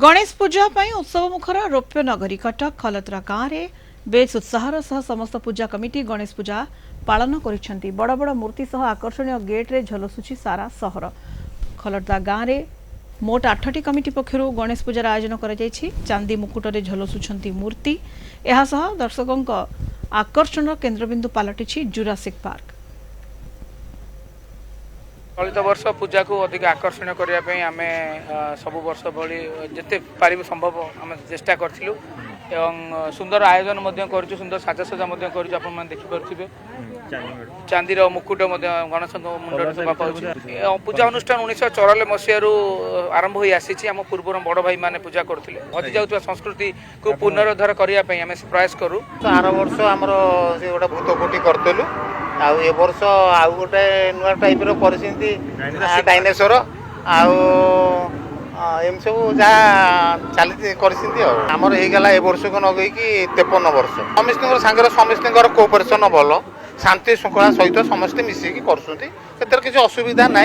गणेश पूजा उत्सव मुखर रौप्य नगरी कटक खलत्रा गाँव में बेस उत्साहर सह समस्त पूजा कमिटी गणेश पूजा पालन कर बड़ बड़ मूर्ति सह आकर्षणीय गेट्रे झलसुची सारा सहर खलत्रा गाँव में मोट 8टी कमिटी पक्षर गणेश पूजार आयोजन कर चांदी मुकुटे झलसुंट मूर्ति यह दर्शकों आकर्षण केन्द्रबिंदु पलटि जुरासिक पार्क। चलित वर्ष पूजा को अधिक आकर्षण करने आम सब वर्ष भली जिते पार संभव आम चेष्टा करूँ एवं सुंदर आयोजन कर सुंदर साजसजा कर देखिपे चांदीर मुकुट गणेश मुंड पूजा अनुष्ठान 1994 मसीह आरंभ हो आसी आम पूर्व बड़ भाई मैंने पूजा करते हजि जाऊा संस्कृति को पुनरुद्धार करने आम प्रयास करूँ। आर वर्ष आमर से गोटे भूत कोटी करदेलु आउ ए वर्ष आउ गोटे नुआ टाइप परिस्थिति डायनासोर आउ एम सब जहाँ चली करमर होगला ए वर्ष को नगई 53 वर्ष समस्त सांगे समस्त कोऑपरेशन भल शांति श्रृंखला सहित समस्ते मिसिकी कर किसी असुविधा ना।